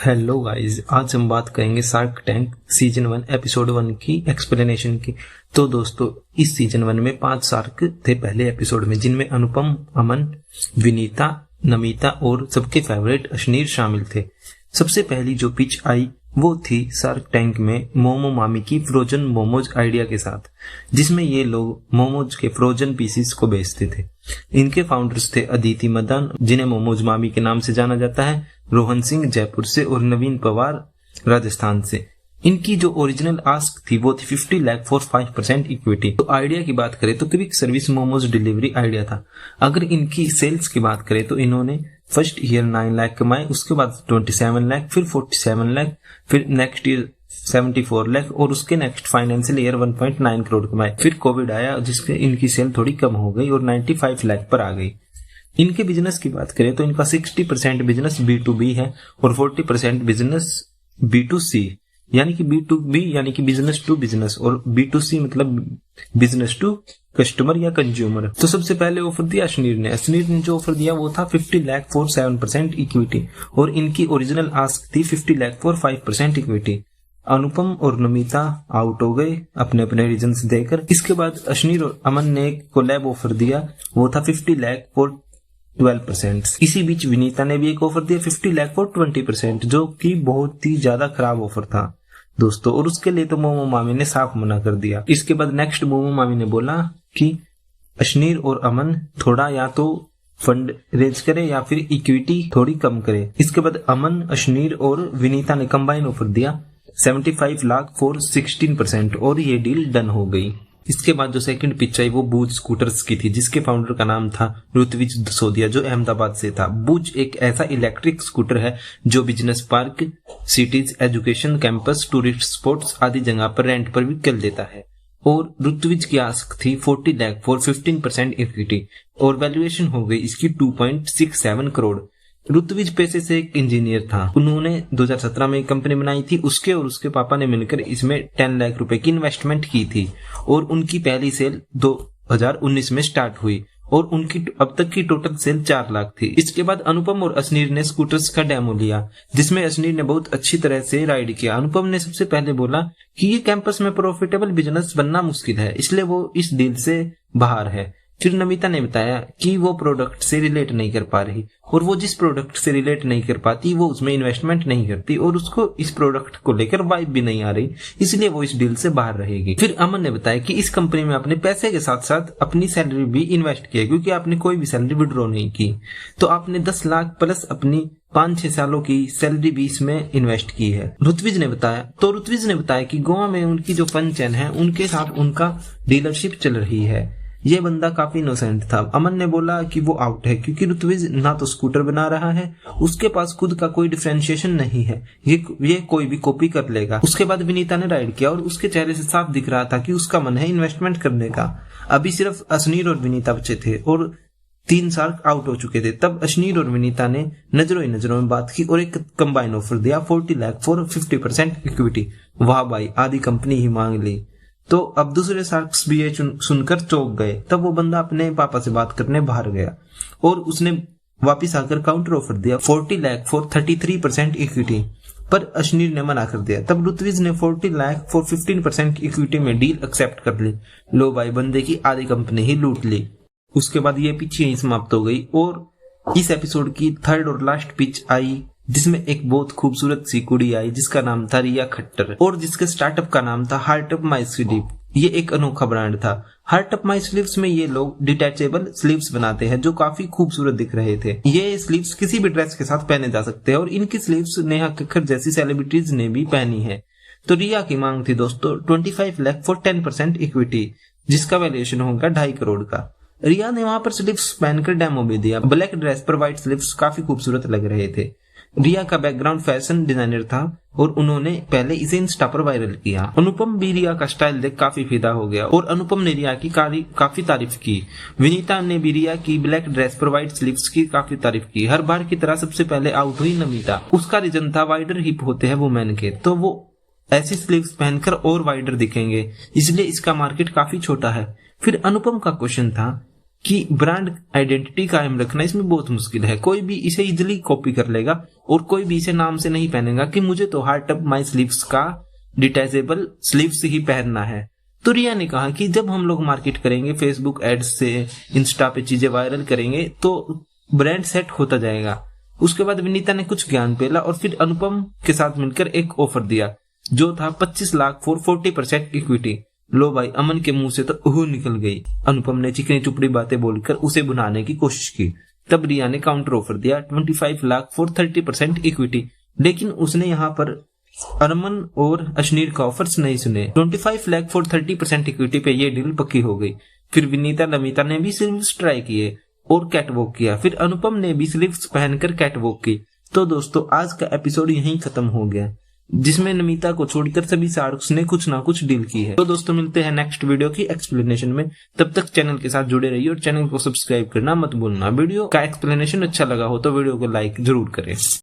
Hello guys, आज हम बात करेंगे शार्क टैंक सीजन 1 एपिसोड 1 की एक्सप्लेनेशन की। तो दोस्तों, इस सीजन 1 में 5 शार्क थे पहले एपिसोड में, जिनमें अनुपम, अमन, विनीता, नमिता और सबके फेवरेट अश्नीर शामिल थे। सबसे पहली जो पिच आई वो थी शार्क टैंक में मोमो मामी की फ्रोजन मोमोज आइडिया के साथ, जिसमें ये लोग मोमोज के फ्रोजन पीसीस को बेचते थे। इनके फाउंडर्स थे अदिति मदन, जिन्हें मोमोज मामी के नाम से जाना जाता है, रोहन सिंह जयपुर से और नवीन पवार राजस्थान से। इनकी जो ओरिजिनल आस्क थी वो थी 50 लाख फॉर 5% इक्विटी। तो आइडिया की बात करें तो quick service momos delivery idea था। अगर इनकी सेल्स की बात करें तो इन्होंने फर्स्ट ईयर 9 लाख कमाए, उसके बाद 27 लाख, फिर 47 लाख, फिर नेक्स्ट ईयर 74 लाख और उसके नेक्स्ट फाइनेंशियल ईयर 1.9 करोड़ कमाए। फिर कोविड आया जिसके इनकी सेल थोड़ी कम हो गई और 95 लाख पर आ गई। इनके बिजनेस की बात करें तो इनका 60% बिजनेस B2B है और 40% बिजनेस B2C, यानी कि B2B यानी कि बिजनेस टू बिजनेस और B2C मतलब बिजनेस टू कस्टमर या कंज्यूमर। तो सबसे पहले ऑफर दिया अश्नीर ने जो ऑफर दिया वो था 50 लाख फॉर 7% इक्विटी और इनकी ओरिजिनल आस्क थी 50 लाख फॉर 5% इक्विटी। अनुपम और नमिता आउट हो गए अपने अपने रीजंस देकर। इसके बाद अश्नीर और अमन ने एक कोलैब ऑफर दिया, वो था 50 लाख फॉर 12%। इसी बीच विनीता ने भी एक ऑफर दिया 50 लाख फॉर 20%, जो कि बहुत ही ज्यादा खराब ऑफर था दोस्तों, और उसके लिए तो मोमो मामी ने साफ मना कर दिया। इसके बाद नेक्स्ट मोमो मामी ने बोला कि अश्नीर और अमन थोड़ा या तो फंड रेज करे या फिर इक्विटी थोड़ी कम करे। इसके बाद अमन, अश्नीर और विनीता ने कंबाइन ऑफर दिया 75 लाख फॉर 16% और ये डील डन हो गई। इसके बाद जो सेकंड पिच आई वो बूज स्कूटर्स की थी, जिसके फाउंडर का नाम था ऋत्विज दसोदिया, जो अहमदाबाद से था। बूज एक ऐसा इलेक्ट्रिक स्कूटर है जो business park, cities, education campus, tourist spots आदि जगह पर रेंट पर भी चल देता है। और ऋत्विज की आस्क थी 40 लाख फॉर 15% इक्विटी और वैल्यूएशन हो गई इसकी 2.67 करोड़। ऋत्विज पेशे से एक इंजीनियर था। उन्होंने 2017 में एक कंपनी बनाई थी, उसके और उसके पापा ने मिलकर इसमें 10 लाख रुपए की इन्वेस्टमेंट की थी और उनकी पहली सेल 2019 में स्टार्ट हुई और उनकी अब तक की टोटल सेल 4 लाख थी। इसके बाद अनुपम और अश्नीर ने स्कूटर्स का डेमो लिया, जिसमें अश्नीर ने बहुत अच्छी तरह से राइड किया। अनुपम ने सबसे पहले बोला कि ये कैंपस में प्रॉफिटेबल बिजनेस बनना मुश्किल है, इसलिए वो इस डील से बाहर है। फिर नमिता ने बताया कि वो प्रोडक्ट से रिलेट नहीं कर पा रही और वो जिस प्रोडक्ट से रिलेट नहीं कर पाती वो उसमें इन्वेस्टमेंट नहीं करती और उसको इस प्रोडक्ट को लेकर वाइब भी नहीं आ रही, इसलिए वो इस डील से बाहर रहेगी। फिर अमन ने बताया कि इस कंपनी में अपने पैसे के साथ साथ अपनी सैलरी भी इन्वेस्ट किया, क्योंकि आपने कोई भी सैलरी विड्रॉ नहीं की, तो आपने 10 लाख प्लस अपनी 5-6 सालों की सैलरी भी इसमें इन्वेस्ट की है। ऋत्विज ने बताया कि गोवा में उनकी जो फन चैन है उनके साथ उनका डीलरशिप चल रही है। ये बंदा काफी इनोसेंट था। अमन ने बोला कि वो आउट है क्योंकि ऋत्विज ना तो स्कूटर बना रहा है, उसके पास खुद का कोई डिफरेंशिएशन नहीं है, ये कोई भी कॉपी कर लेगा। उसके बाद विनीता ने राइड किया और उसके चेहरे से साफ दिख रहा था कि उसका मन है इन्वेस्टमेंट करने का। अभी सिर्फ अश्नीर और विनीता बचे थे और 3 शार्क आउट हो चुके थे। तब अश्नीर और विनीता ने नजरों ही नजरों में बात की और एक कंबाइन ऑफर दिया 40 लाख फॉर 50% इक्विटी। वाह भाई, आधी कंपनी ही मांग ली। तो अब दूसरे शार्क्स भी ये सुनकर चौंक गए। तब वो बंदा अपने पापा से बात करने बाहर गया और उसने वापिस आकर काउंटर ऑफर दिया 40 लाख फॉर 33% इक्विटी, पर अश्नीर ने मना कर दिया। तब ऋत्विज ने 40 लाख फॉर 15% इक्विटी में डील एक्सेप्ट कर ली। लो भाई, बंदे की आधी कंपनी ही लूट ली। उसके बाद ये पिच यहीं समाप्त हो गई और इस एपिसोड की थर्ड और लास्ट पिच आई, जिसमें एक बहुत खूबसूरत सी कुड़ी आई जिसका नाम था रिया खट्टर और जिसके स्टार्टअप का नाम था हार्ट ऑफ माई स्लीव। ये एक अनोखा ब्रांड था। हार्ट ऑफ माई स्लीव्स में ये लोग डिटैचेबल स्लीव्स बनाते हैं जो काफी खूबसूरत दिख रहे थे। ये स्लीव्स किसी भी ड्रेस के साथ पहने जा सकते हैं और इनकी स्लीव्स नेहा कक्कर जैसी सेलिब्रिटीज ने भी पहनी है। तो रिया की मांग थी दोस्तों 25 लाख फॉर 10% इक्विटी, जिसका वैल्यूएशन होगा 2.5 करोड़ का। रिया ने वहां पर स्लीव्स पहनकर डेमो भी दिया। ब्लैक ड्रेस पर व्हाइट स्लीव्स काफी खूबसूरत लग रहे थे। रिया का बैकग्राउंड फैशन डिजाइनर था और उन्होंने पहले इसे इंस्टा पर वायरल किया। अनुपम भी रिया का स्टाइल देख काफी फिदा हो गया और अनुपम ने रिया की काफी तारीफ की। विनीता ने भी रिया की ब्लैक ड्रेस पर व्हाइट स्लीव्स की काफी तारीफ की। हर बार की तरह सबसे पहले आउट हुई नमिता। उसका रीजन था वाइडर हिप होते हैं वुमेन के, तो वो ऐसी स्लीव्स पहनकर और वाइडर दिखेंगे, इसलिए इसका मार्केट काफी छोटा है। फिर अनुपम का क्वेश्चन था कि ब्रांड आइडेंटिटी कायम रखना इसमें बहुत मुश्किल है। कोई भी इसे इजिली कॉपी कर लेगा और कोई भी इसे नाम से नहीं पहनेगा कि मुझे तो हार्ट अप माई स्लीव्स का डिटैचेबल स्लीव्स ही पहनना है। तो रिया ने कहा कि जब हम लोग मार्केट करेंगे, फेसबुक एड्स से, इंस्टा पे चीजें वायरल करेंगे तो ब्रांड सेट होता जाएगा। उसके बाद विनीता ने कुछ ज्ञान पेला और फिर अनुपम के साथ मिलकर एक ऑफर दिया जो था 25 लाख फॉर 40% इक्विटी। लो भाई, अमन के मुंह से तो ओह निकल गई। अनुपम ने चिकनी चुपड़ी बातें बोलकर उसे भुनाने की कोशिश की। तब रिया ने काउंटर ऑफर दिया 25 लाख फॉर 30% इक्विटी। लेकिन उसने यहाँ पर अरमन और अश्नीर का ऑफर्स नहीं सुने। 25 लाख फॉर 30% इक्विटी पे ये डील पक्की हो गई। फिर विनीता नमिता ने भी स्लीव्स ट्राई किए और कैटवॉक किया। फिर अनुपम ने भी स्लीव्स पहनकर कैटवॉक की। तो दोस्तों आज का एपिसोड यहीं खत्म हो गया, जिसमें नमिता को छोड़कर सभी शार्क्स ने कुछ ना कुछ डील की है। तो दोस्तों मिलते हैं नेक्स्ट वीडियो की एक्सप्लेनेशन में। तब तक चैनल के साथ जुड़े रहिए और चैनल को सब्सक्राइब करना मत भूलना। वीडियो का एक्सप्लेनेशन अच्छा लगा हो तो वीडियो को लाइक जरूर करें।